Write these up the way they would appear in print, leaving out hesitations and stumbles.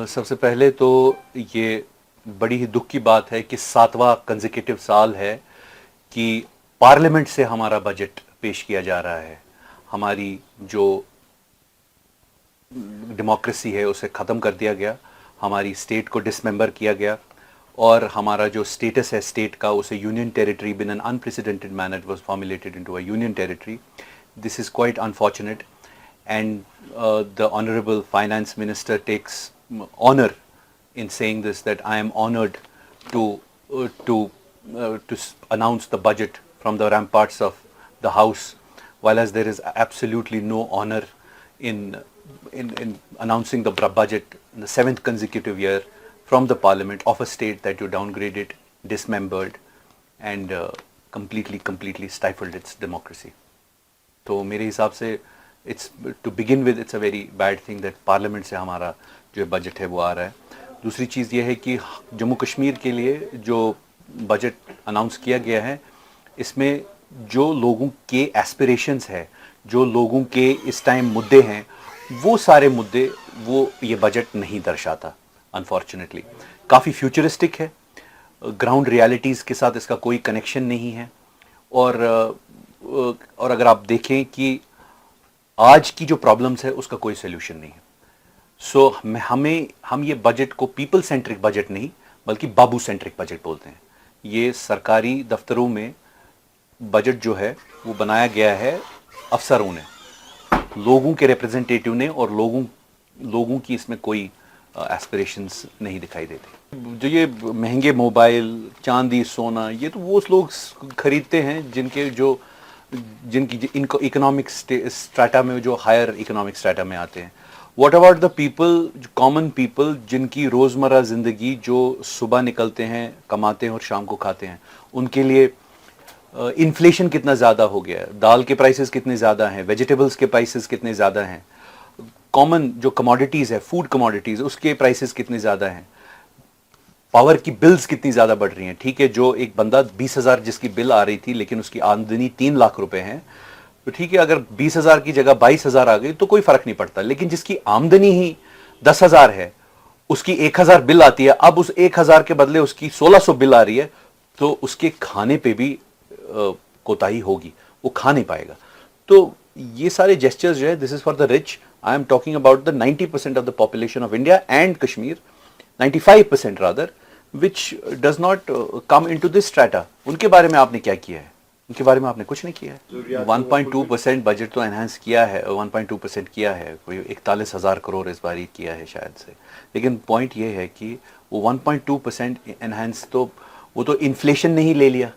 سب سے پہلے تو یہ بڑی ہی دکھ کی بات ہے کہ 7واں کنزیکیٹو سال ہے کہ پارلیمنٹ سے ہمارا بجٹ پیش کیا جا رہا ہے. ہماری جو ڈیموکریسی ہے اسے ختم کر دیا گیا, ہماری اسٹیٹ کو ڈسممبر کیا گیا, اور ہمارا جو اسٹیٹس ہے اسٹیٹ کا اسے union territory been an unprecedented manner was formulated into A union territory. This is quite unfortunate, and the honorable finance minister takes honor in saying this, that I am honored to announce the budget from the ramparts of the house, while as there is absolutely no honor in announcing the budget in the 7th consecutive year from the parliament of a state that you downgraded, dismembered, and completely stifled its democracy. تو میرے حساب سے to begin with it's a very bad thing that parliament سے ہمارا جو budget ہے وہ آ رہا ہے. دوسری چیز یہ ہے کہ جموں کشمیر کے لیے جو بجٹ اناؤنس کیا گیا ہے اس میں جو لوگوں کے ایسپریشنز ہے, جو لوگوں کے اس ٹائم مدعے ہیں, وہ سارے مدعے وہ یہ بجٹ نہیں درشاتا انفارچونیٹلی. کافی فیوچرسٹک ہے, گراؤنڈ ریالٹیز کے ساتھ اس کا کوئی کنیکشن نہیں ہے, اور اگر آپ دیکھیں کہ آج کی جو پرابلمس ہے اس کا کوئی سیلوشن نہیں ہے. سو ہم یہ بجٹ کو پیپل سینٹرک بجٹ نہیں بلکہ بابو سینٹرک بجٹ بولتے ہیں. یہ سرکاری دفتروں میں بجٹ جو ہے وہ بنایا گیا ہے افسروں نے, لوگوں کے ریپرزنٹیٹیو نے, اور لوگوں کی اس میں کوئی ایسپریشنز نہیں دکھائی دیتے. جو یہ مہنگے موبائل, چاندی, سونا, یہ تو وہ لوگ خریدتے ہیں جن کی ان کو اکنامک اسٹریٹا میں, جو ہائر اکنامک اسٹریٹا میں آتے ہیں. What about the people, common people, جن کی روزمرہ زندگی جو صبح نکلتے ہیں, کماتے ہیں اور شام کو کھاتے ہیں, ان کے لیے انفلیشن کتنا زیادہ ہو گیا ہے, دال کے پرائسز کتنے زیادہ ہیں, ویجیٹیبلز کے پرائسز کتنے زیادہ ہیں, کامن جو کموڈیٹیز ہے, فوڈ کموڈیٹیز, اس کے پرائسز کتنے زیادہ ہیں, پاور کی بلز کتنی زیادہ بڑھ رہی ہیں. ٹھیک ہے, جو ایک بندہ 20,000 جس کی بل آ رہی تھی لیکن اس کی آمدنی 3 لاکھ روپے ہیں, تو ٹھیک ہے, اگر 20,000 کی جگہ 22,000 آ گئی تو کوئی فرق نہیں پڑتا. لیکن جس کی آمدنی ہی 10,000 ہے, اس کی 1,000 بل آتی ہے, اب اس 1,000 کے بدلے اس کی 1,600 بل آ رہی ہے, تو اس کے کھانے پہ بھی کوتاہی ہوگی, وہ کھا نہیں پائے گا. تو یہ سارے جیسچرز جو ہے, this is for the rich. I am talking about the 90% of the population of India and Kashmir, 95% rather, which does not come into this strata. ان کے بارے میں آپ نے کیا کیا ہے؟ ان کے بارے میں آپ نے کچھ نہیں کیا ہے. 1.2% بجٹ تو انہانس کیا ہے, 1.2% کیا ہے, کوئی 41,000 کروڑ اس بار کیا ہے شاید سے. لیکن پوائنٹ یہ ہے کہ وہ 1.2% انہانس تو وہ تو انفلیشن نہیں لے لیا,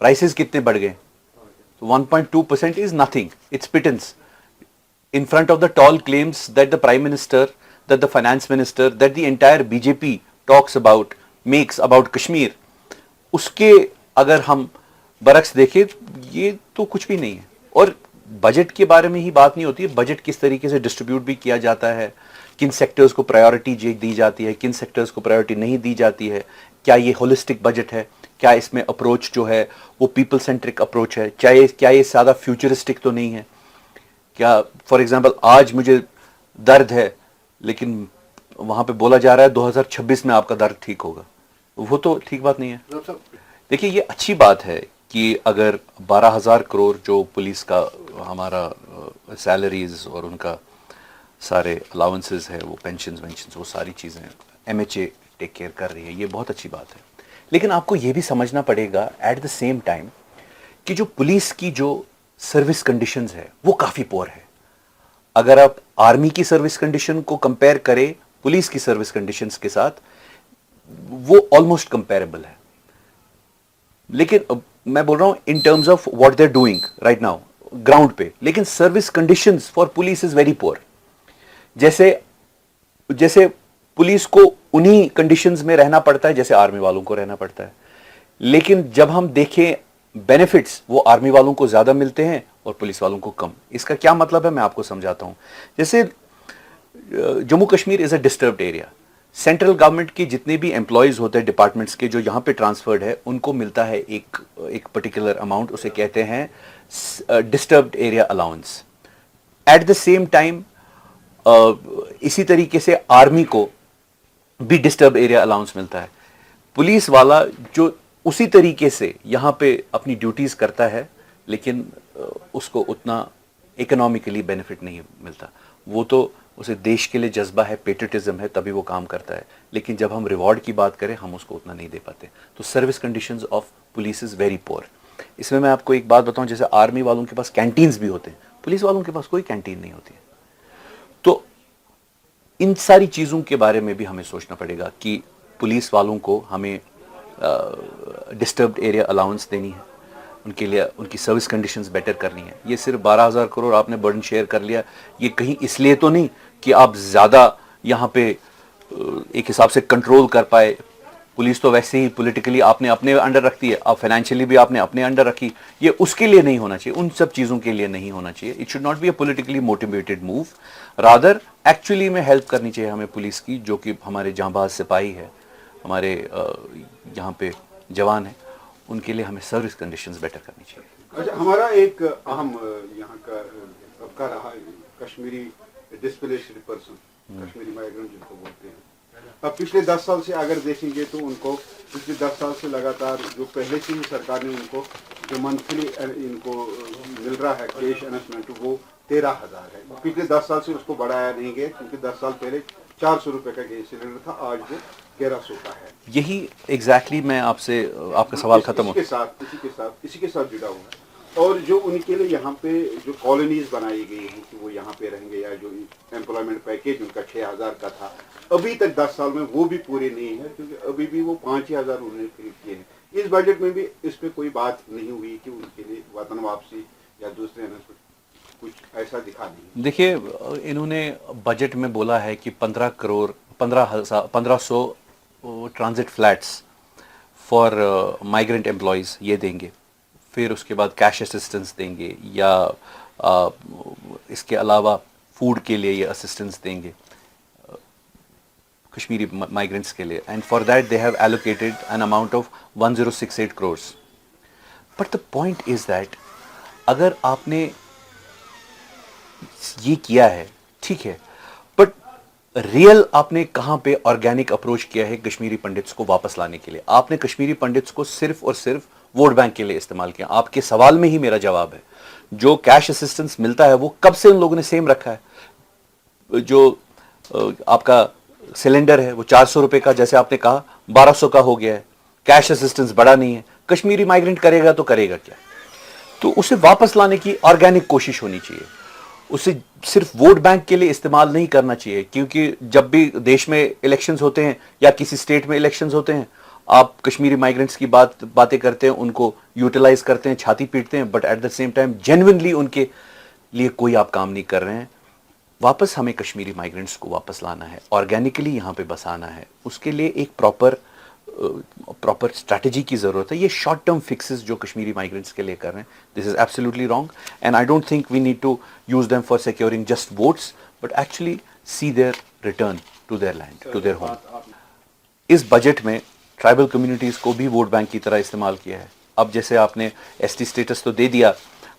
پرائسز کتنے بڑھ گئے. 1.2% is nothing, it's pittance in front of the tall claims that the Prime Minister, that the Finance Minister, that the entire BJP talks about, makes about Kashmir. اس کے اگر ہم برعکس دیکھیں, یہ تو کچھ بھی نہیں ہے. اور بجٹ کے بارے میں ہی بات نہیں ہوتی ہے, بجٹ کس طریقے سے ڈسٹریبیوٹ بھی کیا جاتا ہے, کن سیکٹرز کو پرائیورٹی دی جاتی ہے, کن سیکٹرز کو پرائیورٹی نہیں دی جاتی ہے, کیا یہ ہولسٹک بجٹ ہے, کیا اس میں اپروچ جو ہے وہ پیپل سینٹرک اپروچ ہے, کیا یہ زیادہ فیوچرسٹک تو نہیں ہے. کیا فار ایگزامپل آج مجھے درد ہے لیکن وہاں پہ بولا جا رہا ہے 2026 میں آپ کا درد ٹھیک ہوگا, وہ تو ٹھیک بات نہیں ہے. دیکھیے, یہ اچھی بات ہے کہ اگر 12,000 کروڑ جو پولیس کا ہمارا سیلریز اور ان کا سارے الاؤنسز ہے, وہ پینشنز وہ ساری چیزیں M H A take care کر رہی ہے, یہ بہت اچھی بات ہے. لیکن آپ کو یہ بھی سمجھنا پڑے گا ایٹ دا سیم ٹائم کہ جو پولیس کی جو سروس کنڈیشنز ہے وہ کافی پور ہے. اگر آپ آرمی کی سروس کنڈیشن کو کمپیئر کریں پولیس کی سروس کنڈیشنز کے ساتھ, وہ آلموسٹ کمپیریبل ہے. لیکن میں بول رہا ہوں in terms of what they are doing right now ground پہ, لیکن service conditions for police is very poor. جیسے پولیس کو انہی کنڈیشنز میں رہنا پڑتا ہے جیسے آرمی والوں کو رہنا پڑتا ہے. لیکن جب ہم دیکھیں بینیفٹس, وہ آرمی والوں کو زیادہ ملتے ہیں اور پولیس والوں کو کم. اس کا کیا مطلب ہے میں آپ کو سمجھاتا ہوں. جیسے جموں کشمیر از اے ڈسٹربڈ ایریا. سینٹرل گورنمنٹ کی جتنے بھی امپلائیز ہوتے ہیں ڈپارٹمنٹس کے جو یہاں پہ ٹرانسفرڈ ہے, ان کو ملتا ہے ایک پرٹیکولر اماؤنٹ, اسے کہتے ہیں disturbed area allowance. At the same time اسی طریقے سے آرمی کو بھی ڈسٹرب ایریا الاؤنس ملتا ہے. پولیس والا جو اسی طریقے سے یہاں پہ اپنی ڈیوٹیز کرتا ہے لیکن اس کو اتنا اکنامکلی بینیفٹ نہیں ملتا. وہ تو اسے دیش کے لیے جذبہ ہے, پیٹریٹزم ہے, تبھی وہ کام کرتا ہے, لیکن جب ہم ریوارڈ کی بات کریں ہم اس کو اتنا نہیں دے پاتے. تو service conditions of police is very poor. اس میں آپ کو ایک بات بتاؤں, جیسے آرمی والوں کے پاس کینٹینز بھی ہوتے ہیں, پولیس والوں کے پاس کوئی کینٹین نہیں ہوتی ہے. تو ان ساری چیزوں کے بارے میں بھی ہمیں سوچنا پڑے گا کہ پولیس والوں کو ہمیں ڈسٹربڈ ایریا الاؤنس دینی ہے, ان کے لیے ان کی سروس کنڈیشنز بیٹر کرنی ہے. یہ صرف 12,000 کروڑ آپ نے برڈن شیئر کر لیا, یہ کہیں اس لیے تو نہیں کہ آپ زیادہ یہاں پہ ایک حساب سے کنٹرول کر پائے. پولیس تو ویسے ہی پولیٹیکلی آپ نے اپنے انڈر رکھتی ہے, اب فائنینشلی بھی آپ نے اپنے انڈر رکھی. یہ اس کے لیے نہیں ہونا چاہیے, ان سب چیزوں کے لیے نہیں ہونا چاہیے. It should not be a politically motivated move, rather actually میں ہیلپ کرنی چاہیے ہمیں پولیس کی, جو کہ ہمارے جاں باز سپاہی ہے, ہمارے یہاں پہ جوان ہیں, ان کے لیے ہمیں سروس کنڈیشنز بیٹر کرنی چاہیے. اچھا, ہمارا ایک اہم یہاں کا طبقہ رہا Kashmiri displaced person, Kashmiri migrant جن کو بولتے ہیں. اب پچھلے 10 سال سے اگر دیکھیں گے تو ان کو پچھلے 10 سال سے لگاتار جو پہلے سے ہی سرکار نے ان کو جو منتھلی ان کو مل رہا ہے کیش انویسٹمنٹ وہ 13,000 ہے. پچھلے 10 سال سے اس کو بڑھایا نہیں گیا, کیونکہ 10 سال پہلے 400 روپے کا گیس سلنڈر تھا, آج وہ 1,100 کا ہے. یہی ایگزیکٹلی میں آپ سے, آپ کا سوال ختم ہو اسی کے ساتھ جڑا ہوا ہے. اور جو ان کے لیے یہاں پہ جو کالونیز بنائی گئی ہیں کہ وہ یہاں پہ رہیں گے, یا جو امپلائمنٹ پیکیج ان کا 6,000 کا تھا, ابھی تک 10 سال میں وہ بھی پورے نہیں ہے, کیونکہ ابھی بھی وہ 5,000 انہوں نے فری کیے ہیں. اس بجٹ میں بھی اس پہ کوئی بات نہیں ہوئی کہ ان کے لیے وطن واپسی یا دوسرے کچھ ایسا دکھا نہیں. دیکھیے, انہوں نے بجٹ میں بولا ہے کہ 1500 transit flats for migrant employees یہ دیں گے, پھر اس کے بعد کیش اسسٹنس دیں گے, یا اس کے علاوہ فوڈ کے لیے یہ اسسٹنس دیں گے کشمیری مائیگرنٹس کے لیے. And for that they have allocated an amount of 1068 crores. But the point is that اگر آپ نے یہ کیا ہے ٹھیک ہے, بٹ ریئل آپ نے کہاں پہ آرگینک اپروچ کیا ہے کشمیری پنڈتس کو واپس لانے کے لیے؟ آپ نے کشمیری پنڈتس کو صرف اور صرف ووٹ بینک کے لیے استعمال کیا. آپ کے سوال میں ہی میرا جواب ہے, جو کیش اسسٹنس ملتا ہے وہ کب سے ان لوگوں نے سیم رکھا ہے. جو آپ کا سلنڈر ہے وہ 400 روپے کا, جیسے آپ نے کہا 1200 کا ہو گیا ہے, کیش اسسٹنس بڑا نہیں ہے. کشمیری مائیگرنٹ کرے گا تو کرے گا کیا؟ تو اسے واپس لانے کی آرگینک کوشش ہونی چاہیے, اسے صرف ووٹ بینک کے لیے استعمال نہیں کرنا چاہیے. کیونکہ جب بھی دیش میں الیکشنز ہوتے ہیں یا کسی اسٹیٹ میں الیکشنز ہوتے ہیں, آپ کشمیری مائیگرنٹس کی باتیں کرتے ہیں, ان کو یوٹیلائز کرتے ہیں, چھاتی پیٹتے ہیں, but at the same time genuinely ان کے لیے کوئی آپ کام نہیں کر رہے ہیں. واپس ہمیں کشمیری مائیگرنٹس کو واپس لانا ہے, آرگینکلی یہاں پہ بسانا ہے. اس کے لیے ایک پراپر اسٹریٹجی کی ضرورت ہے. یہ شارٹ ٹرم فکسز جو کشمیری مائیگرنٹس کے لیے کر رہے ہیں, this is absolutely wrong, and I don't think we need to use them for securing just votes, but actually see their return to their land, to their home. اس budget میں tribal communities کو بھی vote bank کی طرح استعمال کیا ہے. اب جیسے آپ نے ایس ٹی اسٹیٹس تو دے دیا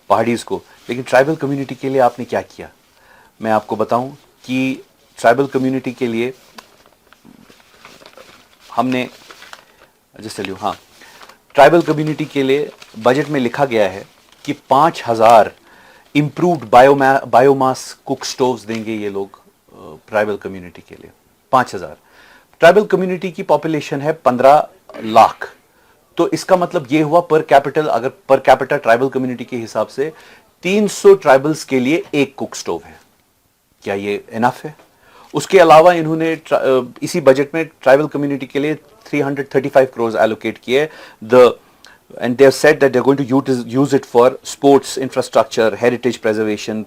پہاڑیز کو, لیکن ٹرائبل کمیونٹی کے لیے آپ نے کیا کیا؟ میں آپ کو بتاؤں کہ ٹرائبل کمیونٹی کے لیے ہم نے ٹرائبل کمیونٹی کے لیے بجٹ میں لکھا گیا ہے کہ 5,000 امپرووڈ بایو ماس کک سٹووز دیں گے یہ لوگ ٹرائبل کمیونٹی کے لیے. 5,000. ٹرائبل کمیونٹی کی پاپولیشن ہے 15 لاکھ, تو اس کا مطلب یہ ہوا پر کیپٹل, اگر پر کیپٹل ٹرائبل کمیونٹی کے حساب سے 300 ٹرائبلز کے لیے ایک کک سٹوو ہے. کیا یہ انف ہے؟ اس کے علاوہ انہوں نے اسی بجٹ میں ٹرائبل کمیونٹی کے لیے 335 کروز ایلوکیٹ کیے. And they have said that they're going to use it for sports, infrastructure, heritage preservation,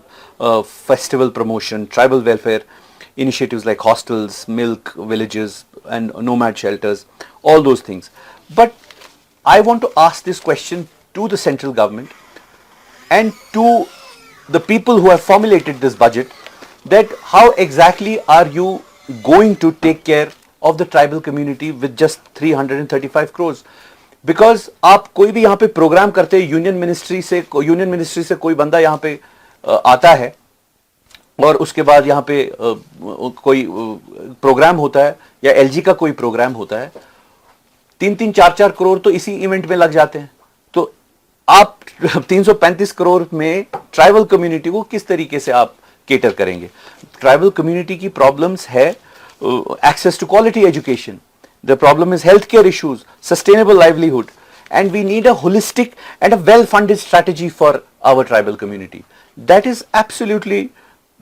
festival promotion, tribal welfare initiatives like hostels, milk villages, and nomad shelters, all those things. But I want to ask this question to the central government and to the people who have formulated this budget, that how exactly are you going to take care of the tribal community with just 335 crores? Because آپ کوئی بھی یہاں پہ programme کرتے ہیں, union ministry سے کوئی بندہ یہاں پہ آتا ہے, اور اس کے بعد یہاں پہ کوئی پروگرام ہوتا ہے یا ایل جی کا کوئی پروگرام ہوتا ہے, 3-3, 4-4 کروڑ تو اسی ایونٹ میں لگ جاتے ہیں. تو آپ 335 کروڑ میں ٹرائبل کمیونٹی کو کس طریقے سے آپ کیٹر کریں گے؟ ٹرائبل کمیونٹی کی پرابلمز ہے access to quality education, the problem is health care issues, sustainable livelihood, and we need a holistic and a well funded strategy for our tribal community. That is absolutely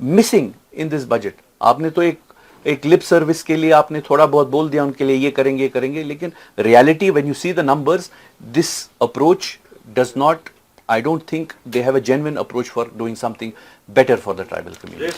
missing in this budget. آپ نے تو ایک lip service کے لیے آپ نے تھوڑا بہت بول دیا ان کے لیے یہ کریں گے, لیکن reality when you see the numbers, this approach does not, I don't think they have a genuine approach for doing something better for the tribal community.